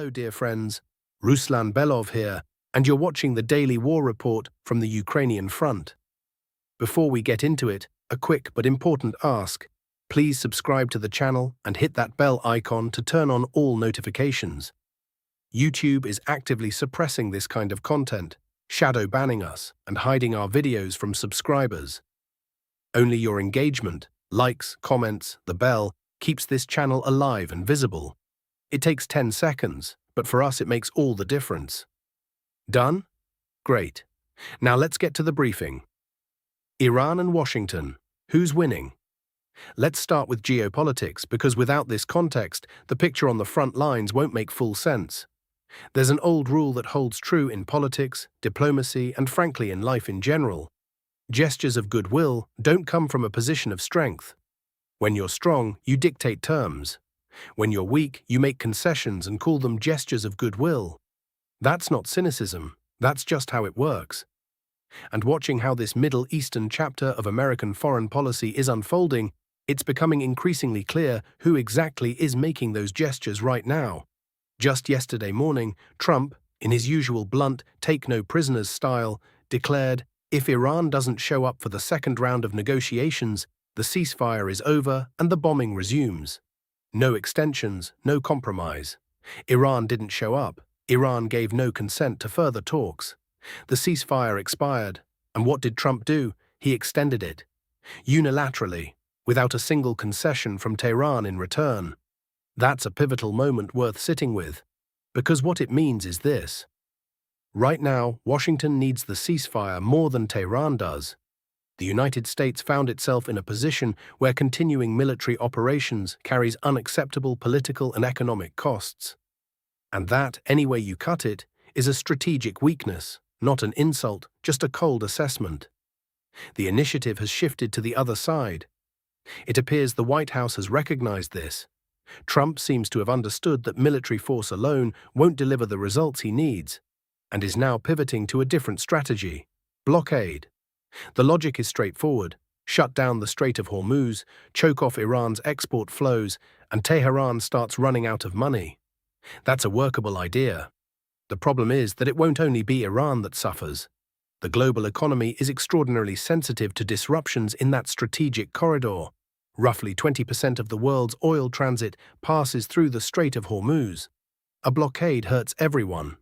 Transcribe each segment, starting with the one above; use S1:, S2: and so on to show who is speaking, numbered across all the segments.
S1: Hello, dear friends. Ruslan Belov here, and you're watching the Daily War Report from the Ukrainian front. Before we get into it, a quick but important ask. Please subscribe to the channel and hit that bell icon to turn on all notifications. YouTube is actively suppressing this kind of content, shadow banning us and hiding our videos from subscribers. Only your engagement, likes, comments, the bell, keeps this channel alive and visible. It takes 10 seconds, but for us it makes all the difference. Done? Great. Now let's get to the briefing. Iran and Washington. Who's winning? Let's start with geopolitics, because without this context, the picture on the front lines won't make full sense. There's an old rule that holds true in politics, diplomacy, and frankly in life in general. Gestures of goodwill don't come from a position of strength. When you're strong, you dictate terms. When you're weak, you make concessions and call them gestures of goodwill. That's not cynicism, that's just how it works. And watching how this Middle Eastern chapter of American foreign policy is unfolding, it's becoming increasingly clear who exactly is making those gestures right now. Just yesterday morning, Trump, in his usual blunt, take-no-prisoners style, declared, if Iran doesn't show up for the second round of negotiations, the ceasefire is over and the bombing resumes. No extensions, no compromise. Iran didn't show up. Iran gave no consent to further talks. The ceasefire expired, and what did Trump do? He extended it. Unilaterally, without a single concession from Tehran in return. That's a pivotal moment worth sitting with, because what it means is this. Right now, Washington needs the ceasefire more than Tehran does. The United States found itself in a position where continuing military operations carries unacceptable political and economic costs. And that, any way you cut it, is a strategic weakness, not an insult, just a cold assessment. The initiative has shifted to the other side. It appears the White House has recognized this. Trump seems to have understood that military force alone won't deliver the results he needs, and is now pivoting to a different strategy: blockade. The logic is straightforward. Shut down the Strait of Hormuz, choke off Iran's export flows, and Tehran starts running out of money. That's a workable idea. The problem is that it won't only be Iran that suffers. The global economy is extraordinarily sensitive to disruptions in that strategic corridor. Roughly 20% of the world's oil transit passes through the Strait of Hormuz. A blockade hurts everyone.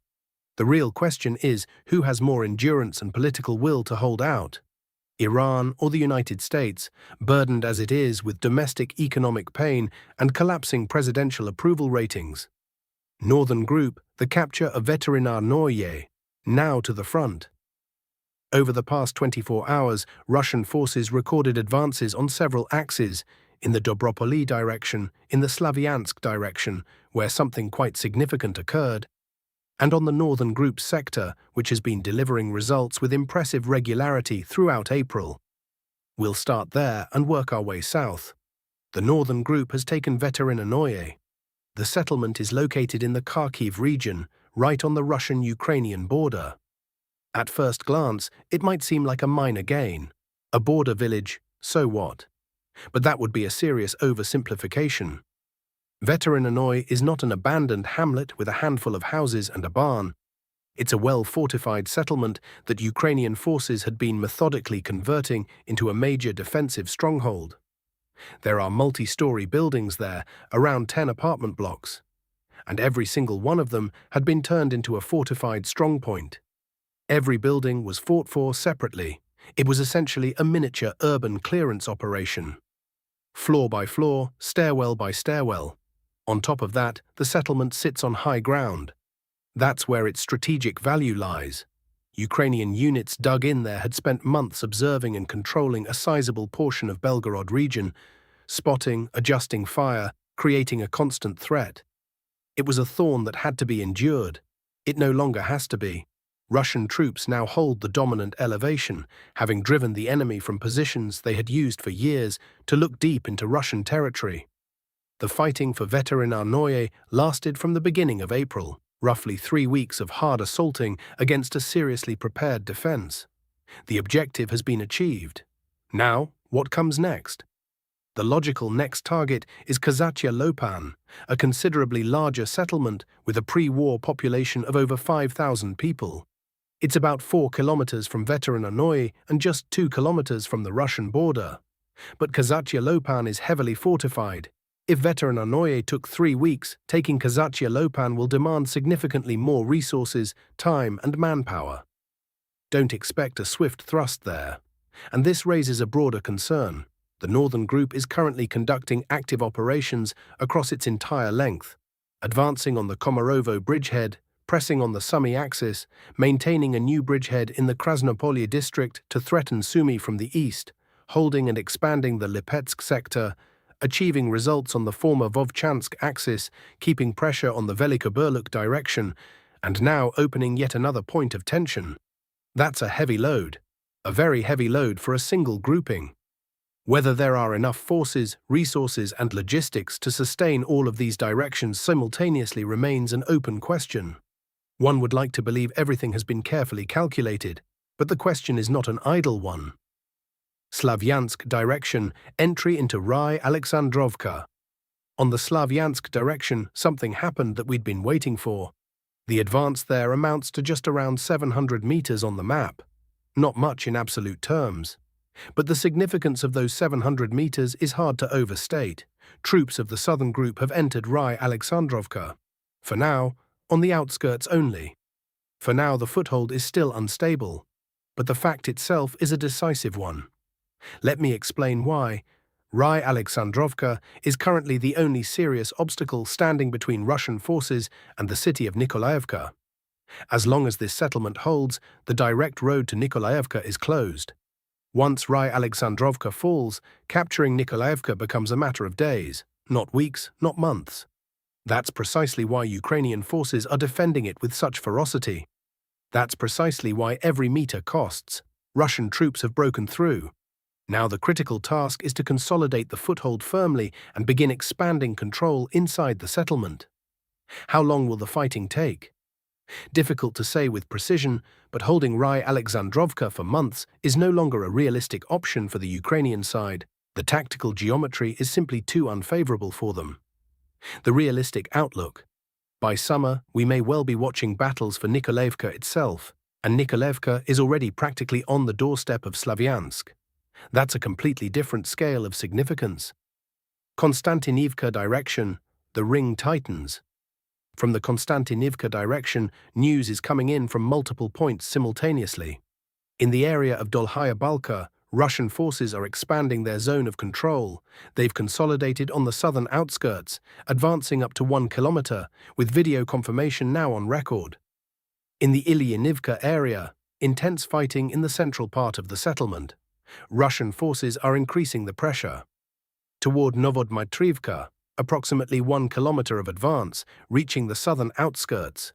S1: The real question is who has more endurance and political will to hold out? Iran or the United States, burdened as it is with domestic economic pain and collapsing presidential approval ratings. Northern Group, the capture of Veterinaarnoye, now to the front. Over the past 24 hours, Russian forces recorded advances on several axes, in the Dobropoli direction, in the Slavyansk direction, where something quite significant occurred, and on the Northern Group sector, which has been delivering results with impressive regularity throughout April. We'll start there and work our way south. The Northern Group has taken Veterinaarnoye. The settlement is located in the Kharkiv region, right on the Russian-Ukrainian border. At first glance, it might seem like a minor gain. A border village, so what? But that would be a serious oversimplification. Veterinaarnoye is not an abandoned hamlet with a handful of houses and a barn. It's a well-fortified settlement that Ukrainian forces had been methodically converting into a major defensive stronghold. There are multi-story buildings there, around 10 apartment blocks, and every single one of them had been turned into a fortified strongpoint. Every building was fought for separately. It was essentially a miniature urban clearance operation. Floor by floor, stairwell by stairwell. On top of that, the settlement sits on high ground. That's where its strategic value lies. Ukrainian units dug in there had spent months observing and controlling a sizable portion of Belgorod region, spotting, adjusting fire, creating a constant threat. It was a thorn that had to be endured. It no longer has to be. Russian troops now hold the dominant elevation, having driven the enemy from positions they had used for years to look deep into Russian territory. The fighting for Veterinaarnoye lasted from the beginning of April, roughly 3 weeks of hard assaulting against a seriously prepared defense. The objective has been achieved. Now, what comes next? The logical next target is Kazachia Lopan, a considerably larger settlement with a pre-war population of over 5,000 people. It's about 4 kilometers from Veteranoye and just 2 kilometers from the Russian border. But Kazachia Lopan is heavily fortified. If Veteranoye took 3 weeks, taking Kazachia Lopan will demand significantly more resources, time and manpower. Don't expect a swift thrust there. And this raises a broader concern. The Northern Group is currently conducting active operations across its entire length, advancing on the Komarovo bridgehead, pressing on the Sumy axis, maintaining a new bridgehead in the Krasnopolye district to threaten Sumy from the east, holding and expanding the Lipetsk sector, achieving results on the former Vovchansk axis, keeping pressure on the Velikoburluk direction, and now opening yet another point of tension. That's a heavy load, a very heavy load for a single grouping. Whether there are enough forces, resources, and logistics to sustain all of these directions simultaneously remains an open question. One would like to believe everything has been carefully calculated, but the question is not an idle one. Slavyansk direction, entry into Rai-Alexandrovka. On the Slavyansk direction, something happened that we'd been waiting for. The advance there amounts to just around 700 meters on the map. Not much in absolute terms. But the significance of those 700 meters is hard to overstate. Troops of the Southern Group have entered Rai-Alexandrovka. For now, on the outskirts only. For now, the foothold is still unstable, but the fact itself is a decisive one. Let me explain why. Rai-Alexandrovka is currently the only serious obstacle standing between Russian forces and the city of Nikolaevka. As long as this settlement holds, the direct road to Nikolaevka is closed. Once Rai-Alexandrovka falls, capturing Nikolaevka becomes a matter of days, not weeks, not months. That's precisely why Ukrainian forces are defending it with such ferocity. That's precisely why every meter costs. Russian troops have broken through. Now the critical task is to consolidate the foothold firmly and begin expanding control inside the settlement. How long will the fighting take? Difficult to say with precision, but holding Rai-Alexandrovka for months is no longer a realistic option for the Ukrainian side. The tactical geometry is simply too unfavorable for them. The realistic outlook. By summer, we may well be watching battles for Nikolaevka itself, and Nikolaevka is already practically on the doorstep of Slavyansk. That's a completely different scale of significance. Constantinivka direction, the ring tightens. From the Constantinivka direction, news is coming in from multiple points simultaneously. In the area of Dolhaya Balka, Russian forces are expanding their zone of control. They've consolidated on the southern outskirts, advancing up to 1 kilometer, with video confirmation now on record. In the Ilyanivka area, intense fighting in the central part of the settlement. Russian forces are increasing the pressure. Toward Novodmitrivka, approximately 1 kilometer of advance, reaching the southern outskirts.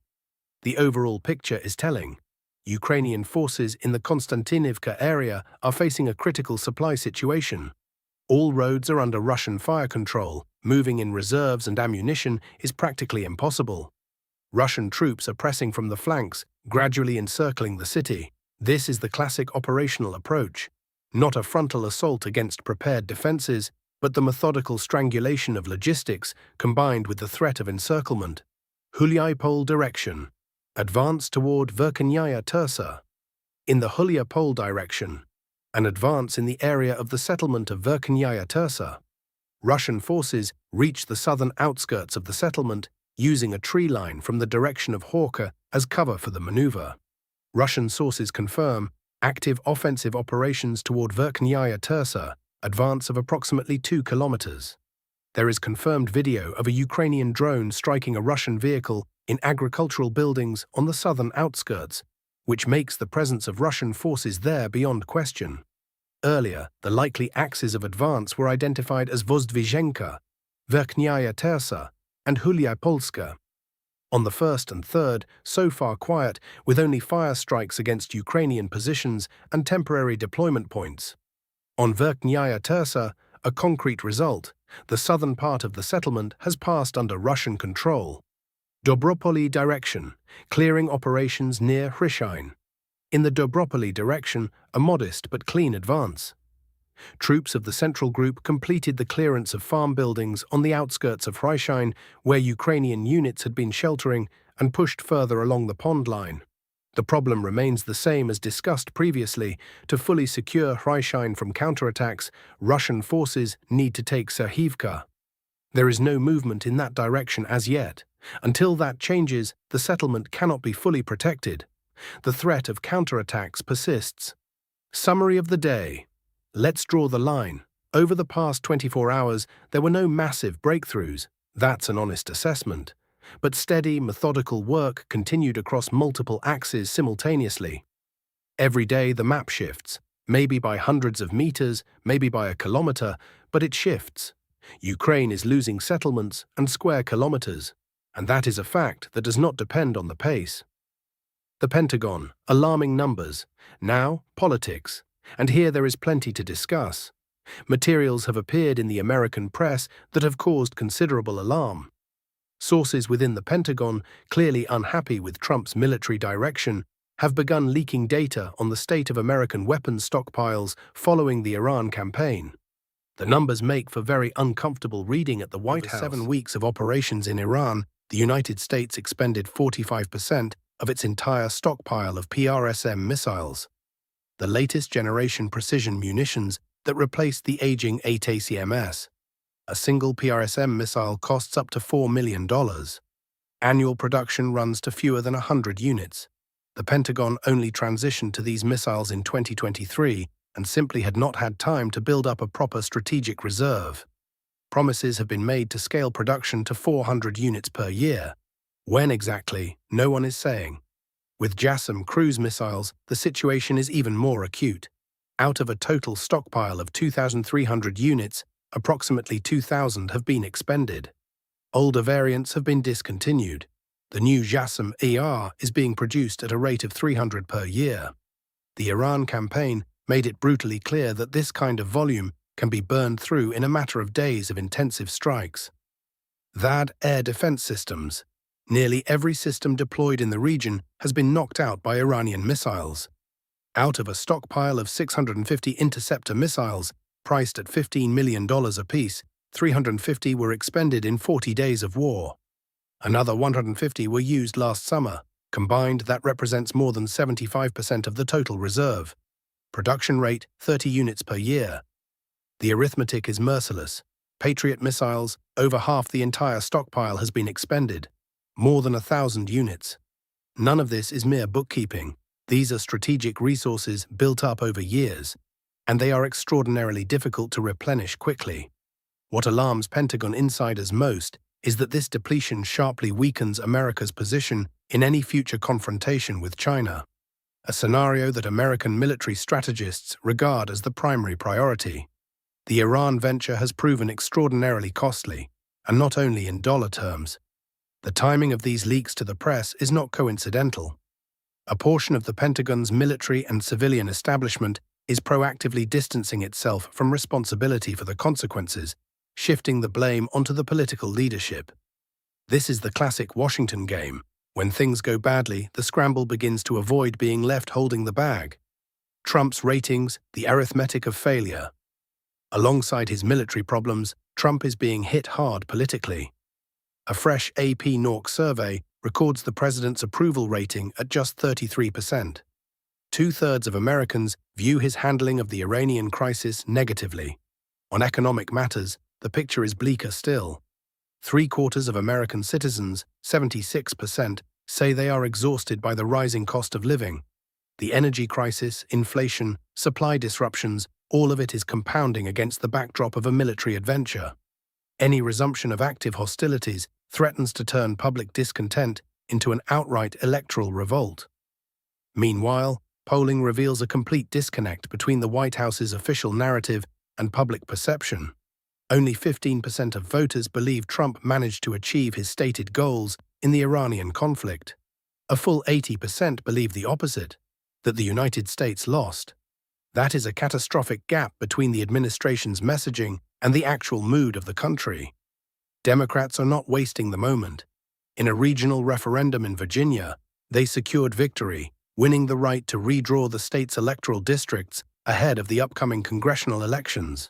S1: The overall picture is telling. Ukrainian forces in the Constantinivka area are facing a critical supply situation. All roads are under Russian fire control. Moving in reserves and ammunition is practically impossible. Russian troops are pressing from the flanks, gradually encircling the city. This is the classic operational approach. Not a frontal assault against prepared defenses, but the methodical strangulation of logistics combined with the threat of encirclement. Hulyai-Pol direction. Advance toward Verkhnyaya Tersa. In the Hulyai-Pol direction, an advance in the area of the settlement of Verkhnyaya Tersa. Russian forces reach the southern outskirts of the settlement, using a tree line from the direction of Horka as cover for the maneuver. Russian sources confirm active offensive operations toward Verkhnyaya Tersa, advance of approximately 2 kilometers. There is confirmed video of a Ukrainian drone striking a Russian vehicle in agricultural buildings on the southern outskirts, which makes the presence of Russian forces there beyond question. Earlier, the likely axes of advance were identified as Vozdvizhenka, Verkhnyaya Tersa, and Hulyai-Polska. On the 1st and 3rd, so far quiet, with only fire strikes against Ukrainian positions and temporary deployment points. On Verkhnyaya Tersa, a concrete result, the southern part of the settlement has passed under Russian control. Dobropoli direction, clearing operations near Hryshyn. In the Dobropoli direction, a modest but clean advance. Troops of the Central Group completed the clearance of farm buildings on the outskirts of Hryshine, where Ukrainian units had been sheltering, and pushed further along the pond line. The problem remains the same as discussed previously. To fully secure Hryshine from counterattacks, Russian forces need to take Serhivka. There is no movement in that direction as yet. Until that changes, the settlement cannot be fully protected. The threat of counterattacks persists. Summary of the day. Let's draw the line. Over the past 24 hours, there were no massive breakthroughs. That's an honest assessment. But steady, methodical work continued across multiple axes simultaneously. Every day the map shifts, maybe by hundreds of meters, maybe by a kilometer, but it shifts. Ukraine is losing settlements and square kilometers, and that is a fact that does not depend on the pace. The Pentagon, alarming numbers. Now, politics. And here there is plenty to discuss. Materials have appeared in the American press that have caused considerable alarm. Sources within the Pentagon, clearly unhappy with Trump's military direction, have begun leaking data on the state of American weapons stockpiles following the Iran campaign. The numbers make for very uncomfortable reading at the White House. 7 weeks of operations in Iran, the United States expended 45% of its entire stockpile of PRSM missiles, the latest generation precision munitions that replaced the aging ATACMS. A single PRSM missile costs up to $4 million. Annual production runs to fewer than 100 units. The Pentagon only transitioned to these missiles in 2023 and simply had not had time to build up a proper strategic reserve. Promises have been made to scale production to 400 units per year. When exactly, no one is saying. With JASSM cruise missiles, the situation is even more acute. Out of a total stockpile of 2,300 units, approximately 2,000 have been expended. Older variants have been discontinued. The new JASSM ER is being produced at a rate of 300 per year. The Iran campaign made it brutally clear that this kind of volume can be burned through in a matter of days of intensive strikes. THAAD air defense systems. Nearly every system deployed in the region has been knocked out by Iranian missiles. Out of a stockpile of 650 interceptor missiles, priced at $15 million apiece, 350 were expended in 40 days of war. Another 150 were used last summer. Combined, that represents more than 75% of the total reserve. Production rate, 30 units per year. The arithmetic is merciless. Patriot missiles, over half the entire stockpile has been expended. More than 1,000 units. None of this is mere bookkeeping. These are strategic resources built up over years, and they are extraordinarily difficult to replenish quickly. What alarms Pentagon insiders most is that this depletion sharply weakens America's position in any future confrontation with China, a scenario that American military strategists regard as the primary priority. The Iran venture has proven extraordinarily costly, and not only in dollar terms. The timing of these leaks to the press is not coincidental. A portion of the Pentagon's military and civilian establishment is proactively distancing itself from responsibility for the consequences, shifting the blame onto the political leadership. This is the classic Washington game. When things go badly, the scramble begins to avoid being left holding the bag. Trump's ratings, the arithmetic of failure. Alongside his military problems, Trump is being hit hard politically. A fresh AP NORC survey records the president's approval rating at just 33%. Two-thirds of Americans view his handling of the Iranian crisis negatively. On economic matters, the picture is bleaker still. Three-quarters of American citizens, 76%, say they are exhausted by the rising cost of living. The energy crisis, inflation, supply disruptions, all of it is compounding against the backdrop of a military adventure. Any resumption of active hostilities threatens to turn public discontent into an outright electoral revolt. Meanwhile, polling reveals a complete disconnect between the White House's official narrative and public perception. Only 15% of voters believe Trump managed to achieve his stated goals in the Iranian conflict. A full 80% believe the opposite, that the United States lost. That is a catastrophic gap between the administration's messaging and the actual mood of the country. Democrats are not wasting the moment. In a regional referendum in Virginia, they secured victory, winning the right to redraw the state's electoral districts ahead of the upcoming congressional elections.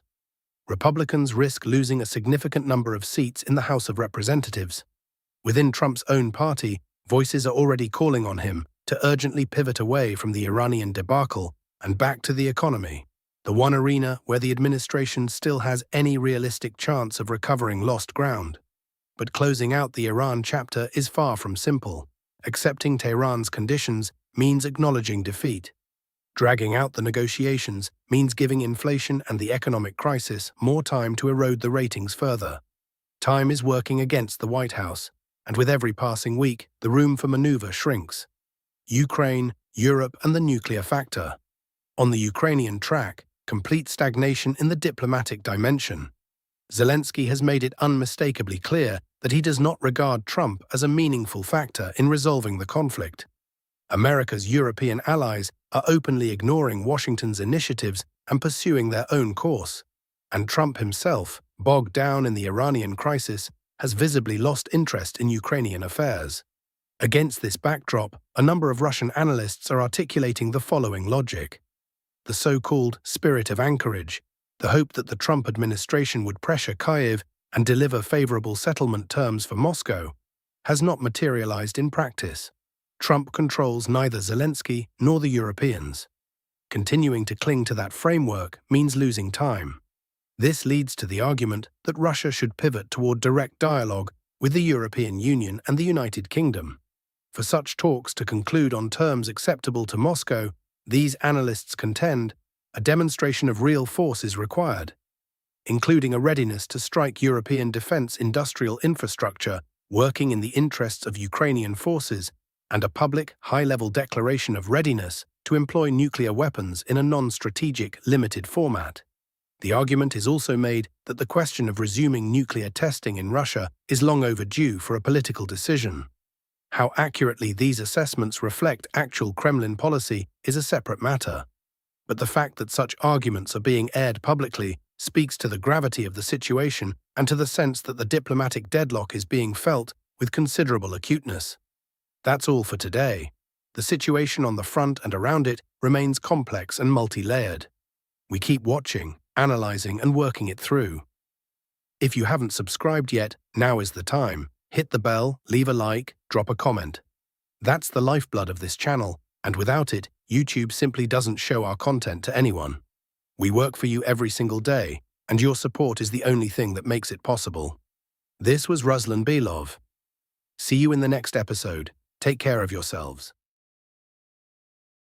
S1: Republicans risk losing a significant number of seats in the House of Representatives. Within Trump's own party, voices are already calling on him to urgently pivot away from the Iranian debacle and back to the economy, the one arena where the administration still has any realistic chance of recovering lost ground. But closing out the Iran chapter is far from simple. Accepting Tehran's conditions means acknowledging defeat. Dragging out the negotiations means giving inflation and the economic crisis more time to erode the ratings further. Time is working against the White House, and with every passing week, the room for maneuver shrinks. Ukraine, Europe, and the nuclear factor. On the Ukrainian track, complete stagnation in the diplomatic dimension. Zelensky has made it unmistakably clear that he does not regard Trump as a meaningful factor in resolving the conflict. America's European allies are openly ignoring Washington's initiatives and pursuing their own course. And Trump himself, bogged down in the Iranian crisis, has visibly lost interest in Ukrainian affairs. Against this backdrop, a number of Russian analysts are articulating the following logic. The so-called spirit of anchorage, the hope that the Trump administration would pressure Kyiv and deliver favorable settlement terms for Moscow, has not materialized in practice. Trump controls neither Zelensky nor the Europeans. Continuing to cling to that framework means losing time. This leads to the argument that Russia should pivot toward direct dialogue with the European Union and the United Kingdom. For such talks to conclude on terms acceptable to Moscow, these analysts contend a demonstration of real force is required, including a readiness to strike European defense industrial infrastructure working in the interests of Ukrainian forces, and a public, high-level declaration of readiness to employ nuclear weapons in a non-strategic, limited format. The argument is also made that the question of resuming nuclear testing in Russia is long overdue for a political decision. How accurately these assessments reflect actual Kremlin policy is a separate matter. But the fact that such arguments are being aired publicly speaks to the gravity of the situation and to the sense that the diplomatic deadlock is being felt with considerable acuteness. That's all for today. The situation on the front and around it remains complex and multi-layered. We keep watching, analyzing, and working it through. If you haven't subscribed yet, now is the time. Hit the bell, leave a like, drop a comment. That's the lifeblood of this channel, and without it, YouTube simply doesn't show our content to anyone. We work for you every single day, and your support is the only thing that makes it possible. This was Ruslan Belov. See you in the next episode. Take care of yourselves.